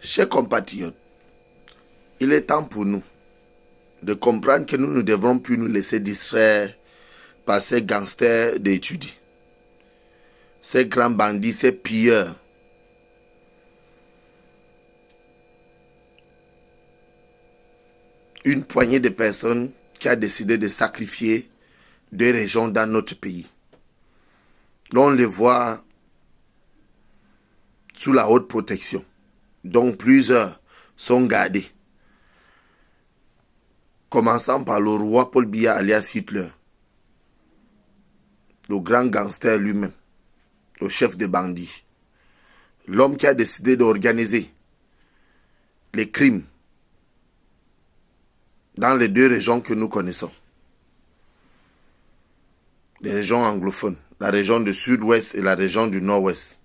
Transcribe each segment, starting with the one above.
Chers compatriotes, il est temps pour nous de comprendre que nous ne devrons plus nous laisser distraire par ces gangsters d'études, ces grands bandits, ces pilleurs. Une poignée de personnes qui a décidé de sacrifier deux régions dans notre pays. On les voit sous la haute protection, dont plusieurs sont gardés. Commençant par le roi Paul Biya alias Hitler, le grand gangster lui-même, le chef des bandits, l'homme qui a décidé d'organiser les crimes dans les deux régions que nous connaissons. Les régions anglophones, la région du sud-ouest et la région du nord-ouest.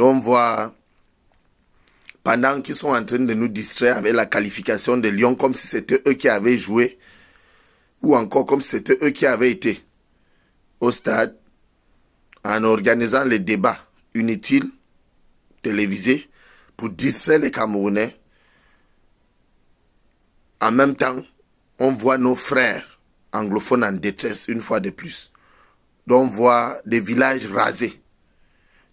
On voit, pendant qu'ils sont en train de nous distraire avec la qualification de Lyon, comme si c'était eux qui avaient joué, ou encore comme si c'était eux qui avaient été au stade, en organisant les débats inutiles, télévisés, pour distraire les Camerounais. En même temps, on voit nos frères anglophones en détresse une fois de plus. On voit des villages rasés,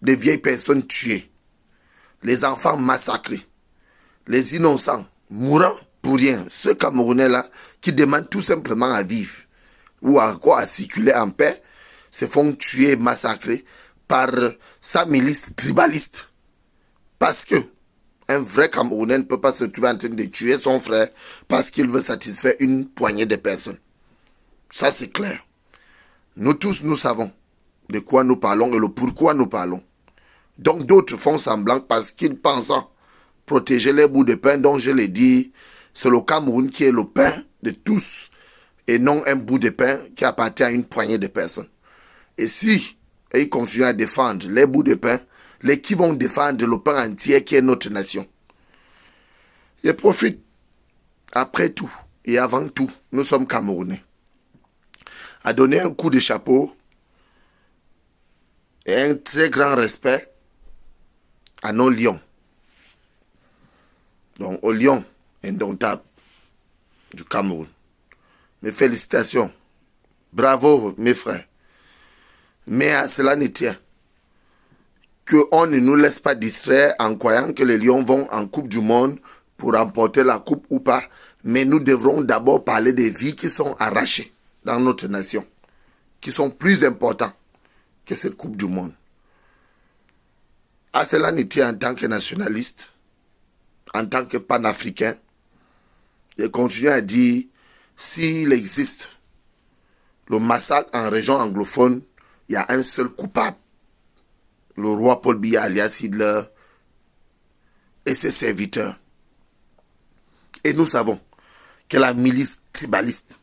des vieilles personnes tuées, les enfants massacrés, les innocents mourant pour rien. Ce Camerounais-là qui demande tout simplement à vivre ou encore à circuler en paix, se font tuer, massacrer par sa milice tribaliste. Parce que un vrai Camerounais ne peut pas se trouver en train de tuer son frère parce qu'il veut satisfaire une poignée de personnes. Ça, c'est clair. Nous tous, nous savons de quoi nous parlons et le pourquoi nous parlons. Donc, d'autres font semblant parce qu'ils pensent protéger les bouts de pain dont je l'ai dit, c'est le Cameroun qui est le pain de tous et non un bout de pain qui appartient à une poignée de personnes. Et si ils continuent à défendre les bouts de pain, les qui vont défendre le pain entier qui est notre nation. Je profite, après tout et avant tout, nous sommes Camerounais, à donner un coup de chapeau et un très grand respect à nos lions. Donc aux lions indomptables du Cameroun. Mes félicitations. Bravo mes frères. Mais à cela ne tient qu'on ne nous laisse pas distraire en croyant que les Lions vont en Coupe du Monde pour remporter la Coupe ou pas. Mais nous devrons d'abord parler des vies qui sont arrachées dans notre nation, qui sont plus importants que cette Coupe du Monde. À cela ne tient en tant que nationaliste, en tant que panafricain, je continue à dire, s'il existe le massacre en région anglophone, il y a un seul coupable. Le roi Paul Biya alias Hitler et ses serviteurs. Et nous savons que la milice tribaliste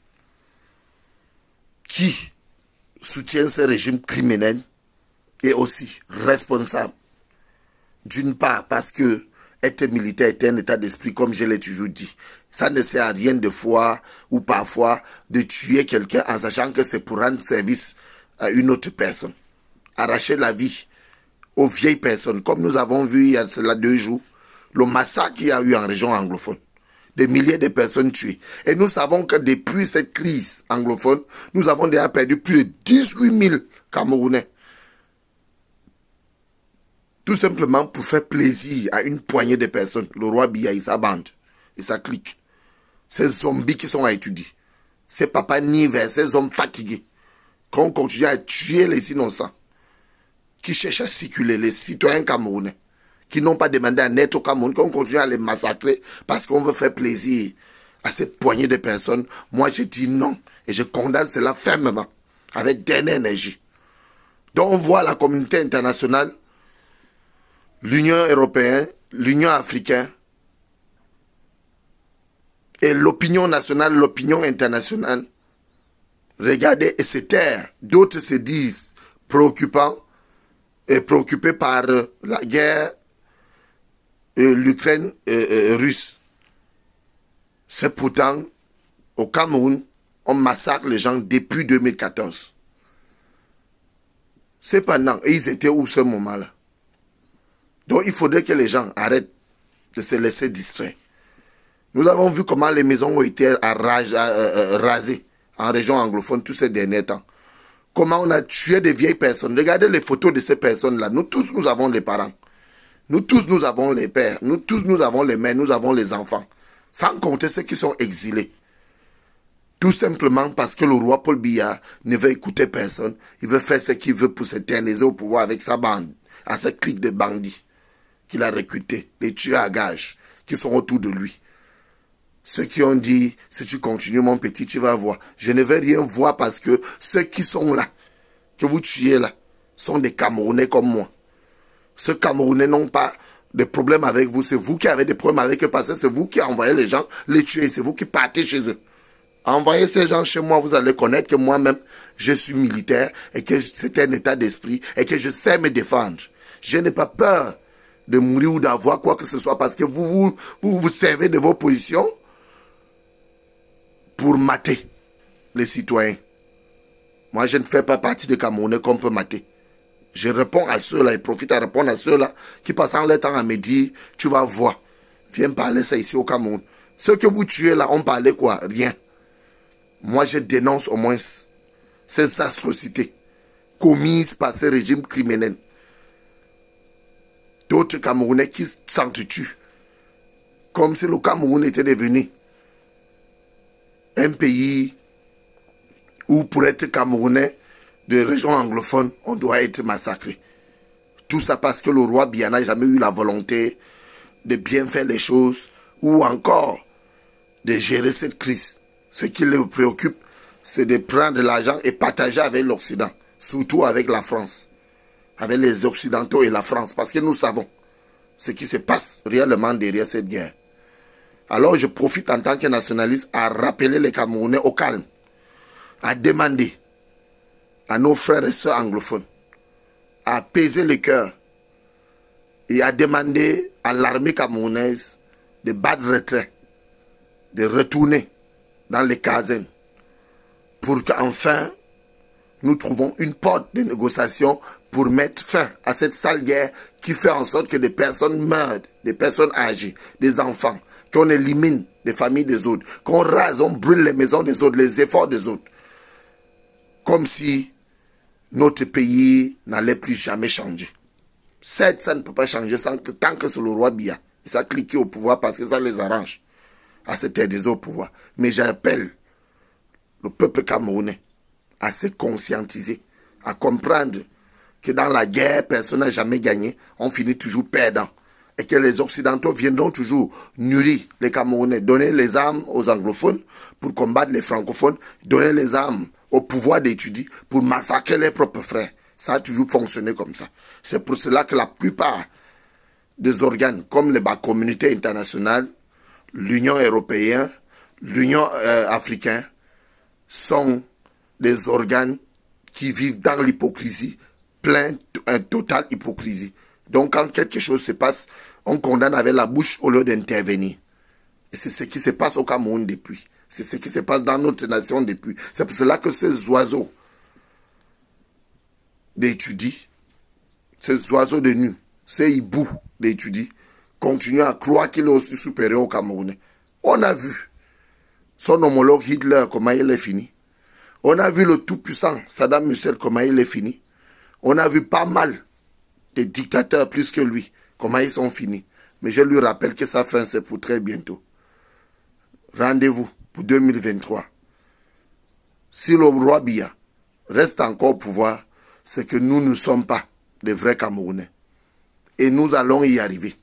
qui soutient ce régime criminel est aussi responsable. D'une part parce que être militaire est un état d'esprit, comme je l'ai toujours dit. Ça ne sert à rien de fois ou parfois de tuer quelqu'un en sachant que c'est pour rendre service à une autre personne. Arracher la vie aux vieilles personnes, comme nous avons vu il y a cela 2 jours, le massacre qu'il y a eu en région anglophone. Des milliers de personnes tuées. Et nous savons que depuis cette crise anglophone, nous avons déjà perdu plus de 18 000 Camerounais. Tout simplement pour faire plaisir à une poignée de personnes. Le roi Biya et sa bande et sa clique. Ces zombies qui sont à étudier. Ces papas nivers, ces hommes fatigués. Qu'on continue à tuer les innocents. Qui cherchent à circuler, les citoyens camerounais, qui n'ont pas demandé à naître au Cameroun, qu'on continue à les massacrer parce qu'on veut faire plaisir à cette poignée de personnes. Moi, je dis non et je condamne cela fermement, avec dernière énergie. Donc, on voit la communauté internationale, l'Union européenne, l'Union africaine et l'opinion nationale, l'opinion internationale. Regardez et se taire. D'autres se disent préoccupants et préoccupé par la guerre l'Ukraine russe. C'est pourtant au Cameroun, on massacre les gens depuis 2014. Cependant, ils étaient où ce moment-là? Donc il faudrait que les gens arrêtent de se laisser distraire. Nous avons vu comment les maisons ont été rasées en région anglophone tous ces derniers temps. Comment on a tué des vieilles personnes. Regardez les photos de ces personnes-là. Nous tous, nous avons les parents. Nous tous, nous avons les pères. Nous tous, nous avons les mères. Nous avons les enfants. Sans compter ceux qui sont exilés. Tout simplement parce que le roi Paul Biya ne veut écouter personne. Il veut faire ce qu'il veut pour s'éterniser au pouvoir avec sa bande, à sa clique de bandits qu'il a recrutés, les tueurs à gages qui sont autour de lui. Ceux qui ont dit, si tu continues mon petit, tu vas voir. Je ne vais rien voir parce que ceux qui sont là, que vous tuez là, sont des Camerounais comme moi. Ces Camerounais n'ont pas de problème avec vous. C'est vous qui avez des problèmes avec eux parce que c'est vous qui envoyez les gens les tuer. C'est vous qui partez chez eux. Envoyez ces gens chez moi, vous allez connaître que moi-même, je suis militaire et que c'est un état d'esprit et que je sais me défendre. Je n'ai pas peur de mourir ou d'avoir quoi que ce soit parce que vous servez de vos positions pour mater les citoyens. Moi, je ne fais pas partie des Camerounais qu'on peut mater. Je réponds à ceux-là et profite à répondre à ceux-là qui passent en leur temps à me dire, tu vas voir, viens parler ça ici au Cameroun. Ceux que vous tuez là, on parlait quoi? Rien. Moi, je dénonce au moins ces atrocités commises par ces régimes criminels. D'autres Camerounais qui s'entretuent, comme si le Cameroun était devenu un pays où pour être Camerounais de région anglophone, on doit être massacré. Tout ça parce que le roi Biya n'a jamais eu la volonté de bien faire les choses ou encore de gérer cette crise. Ce qui le préoccupe, c'est de prendre de l'argent et partager avec l'Occident, surtout avec la France, avec les Occidentaux et la France, parce que nous savons ce qui se passe réellement derrière cette guerre. Alors je profite en tant que nationaliste à rappeler les Camerounais au calme, à demander à nos frères et sœurs anglophones, à apaiser les cœurs et à demander à l'armée camerounaise de battre retrait, de retourner dans les casernes pour qu'enfin nous trouvons une porte de négociation pour mettre fin à cette sale guerre qui fait en sorte que des personnes meurent, des personnes âgées, des enfants, qu'on élimine des familles des autres, qu'on rase, on brûle les maisons des autres, les efforts des autres. Comme si notre pays n'allait plus jamais changer. Certes, ça ne peut pas changer tant que c'est le roi Biya. Et ça clique au pouvoir parce que ça les arrange à se terre au pouvoir. Mais j'appelle le peuple camerounais à se conscientiser, à comprendre que dans la guerre, personne n'a jamais gagné. On finit toujours perdant. Et que les Occidentaux viendront toujours nourrir les Camerounais, donner les armes aux anglophones pour combattre les francophones, donner les armes au pouvoir d'étudier pour massacrer les propres frères. Ça a toujours fonctionné comme ça. C'est pour cela que la plupart des organes, comme les communautés internationales, l'Union européenne, l'Union africaine, sont des organes qui vivent dans l'hypocrisie, un total hypocrisie. Donc quand quelque chose se passe, on condamne avec la bouche au lieu d'intervenir. Et c'est ce qui se passe au Cameroun depuis. C'est ce qui se passe dans notre nation depuis. C'est pour cela que ces oiseaux d'étudier, ces oiseaux de nuit, ces hiboux d'étudier, continuent à croire qu'il est aussi supérieur au Camerounais. On a vu son homologue Hitler, comment il est fini. On a vu le tout-puissant Saddam Hussein, comment il est fini. On a vu pas mal de dictateurs plus que lui, comment ils sont finis. Mais je lui rappelle que sa fin, c'est pour très bientôt. Rendez-vous pour 2023. Si le roi Biya reste encore au pouvoir, c'est que nous ne sommes pas des vrais Camerounais. Et nous allons y arriver.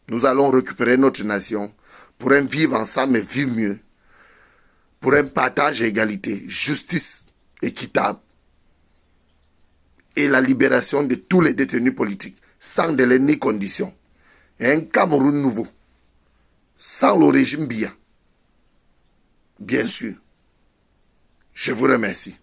Nous allons récupérer notre nation pour un vivre ensemble et vivre mieux. Pour un partage et égalité, justice équitable. Et la libération de tous les détenus politiques, sans délai ni condition. Et un Cameroun nouveau, sans le régime Biya. Bien sûr. Je vous remercie.